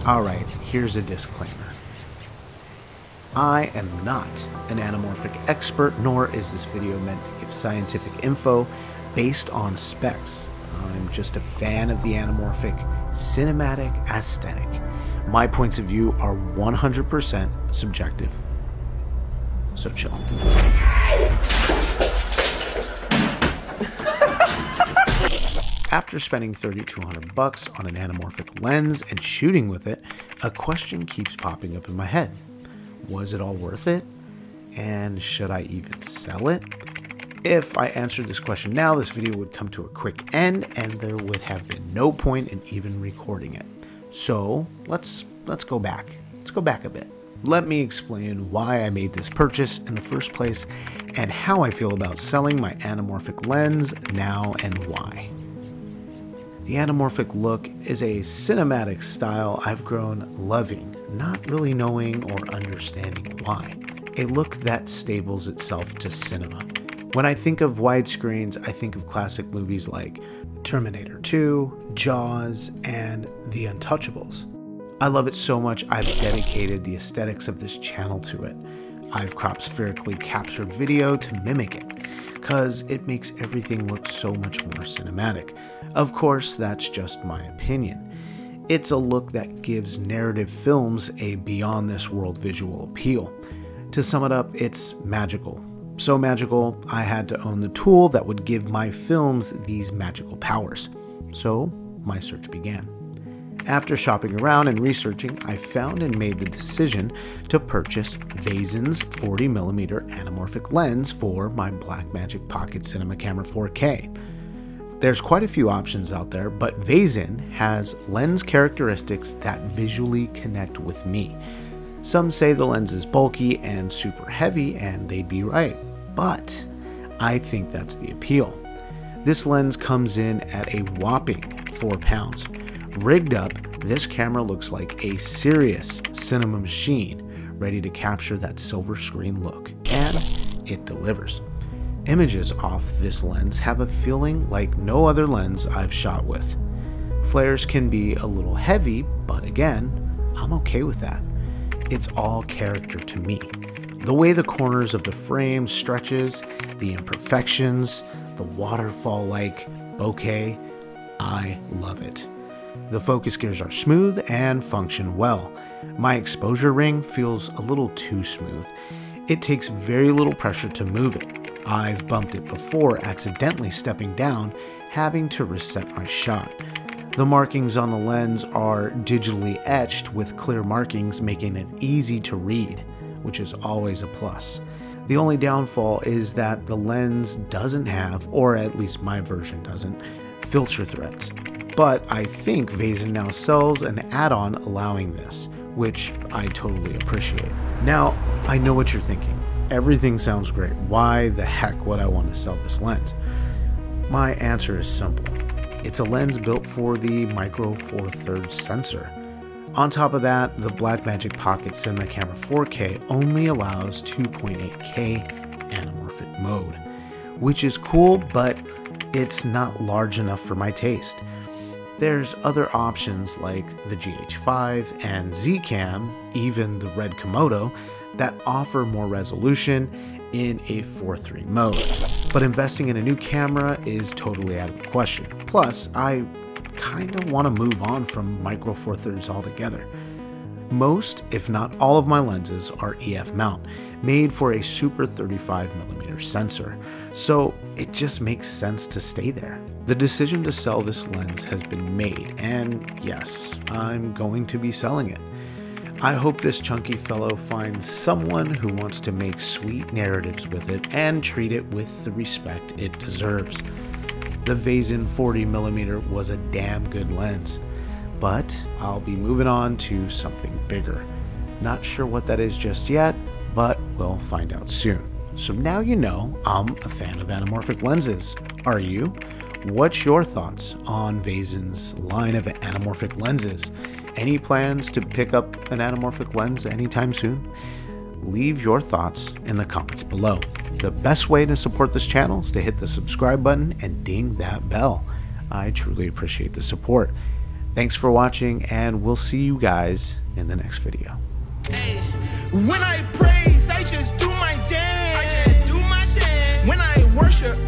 Alright, here's a disclaimer. I am not an anamorphic expert, nor is this video meant to give scientific info based on specs. I'm just a fan of the anamorphic cinematic aesthetic. My points of view are 100% subjective. So chill. After spending $3,200 on an anamorphic lens and shooting with it, a question keeps popping up in my head. Was it all worth it? And should I even sell it? If I answered this question now, this video would come to a quick end and there would have been no point in even recording it. So let's go back. Let's go back a bit. Let me explain why I made this purchase in the first place and how I feel about selling my anamorphic lens now and why. The anamorphic look is a cinematic style I've grown loving, not really knowing or understanding why. A look that stables itself to cinema. When I think of widescreens, I think of classic movies like Terminator 2, Jaws, and The Untouchables. I love it so much I've dedicated the aesthetics of this channel to it. I've cropped spherically captured video to mimic it, because it makes everything look so much more cinematic. Of course, that's just my opinion. It's a look that gives narrative films a beyond this world visual appeal. To sum it up, it's magical. So magical, I had to own the tool that would give my films these magical powers. So my search began. After shopping around and researching, I found and made the decision to purchase Vazen's 40mm Anamorphic Lens for my Blackmagic Pocket Cinema Camera 4K. There's quite a few options out there, but Vazen has lens characteristics that visually connect with me. Some say the lens is bulky and super heavy, and they'd be right, but I think that's the appeal. This lens comes in at a whopping 4 pounds. Rigged up, this camera looks like a serious cinema machine, ready to capture that silver screen look, and it delivers. Images off this lens have a feeling like no other lens I've shot with. Flares can be a little heavy, but again, I'm okay with that. It's all character to me. The way the corners of the frame stretches, the imperfections, the waterfall-like bokeh, I love it. The focus gears are smooth and function well. My exposure ring feels a little too smooth. It takes very little pressure to move it. I've bumped it before, accidentally stepping down, having to reset my shot. The markings on the lens are digitally etched with clear markings, making it easy to read, which is always a plus. The only downfall is that the lens doesn't have, or at least my version doesn't, filter threads. But I think Vazen now sells an add-on allowing this, which I totally appreciate. Now, I know what you're thinking. Everything sounds great. Why the heck would I want to sell this lens? My answer is simple. It's a lens built for the micro four thirds sensor. On top of that, the Blackmagic Pocket Cinema Camera 4K only allows 2.8K anamorphic mode, which is cool, but it's not large enough for my taste. There's other options like the GH5 and Z-Cam, even the Red Komodo, that offer more resolution in a 4:3 mode. But investing in a new camera is totally out of the question. Plus, I kinda want to move on from micro four thirds altogether. Most, if not all of my lenses are EF mount, made for a super 35mm sensor, so it just makes sense to stay there. The decision to sell this lens has been made, and yes, I'm going to be selling it. I hope this chunky fellow finds someone who wants to make sweet narratives with it and treat it with the respect it deserves. The Vazen 40mm was a damn good lens, but I'll be moving on to something bigger. Not sure what that is just yet, but we'll find out soon. So now you know I'm a fan of anamorphic lenses. Are you? What's your thoughts on Vazen's line of anamorphic lenses? Any plans to pick up an anamorphic lens anytime soon? Leave your thoughts in the comments below. The best way to support this channel is to hit the subscribe button and ding that bell. I truly appreciate the support. Thanks for watching, and we'll see you guys in the next video. When I praise, I just do my dance. When I worship,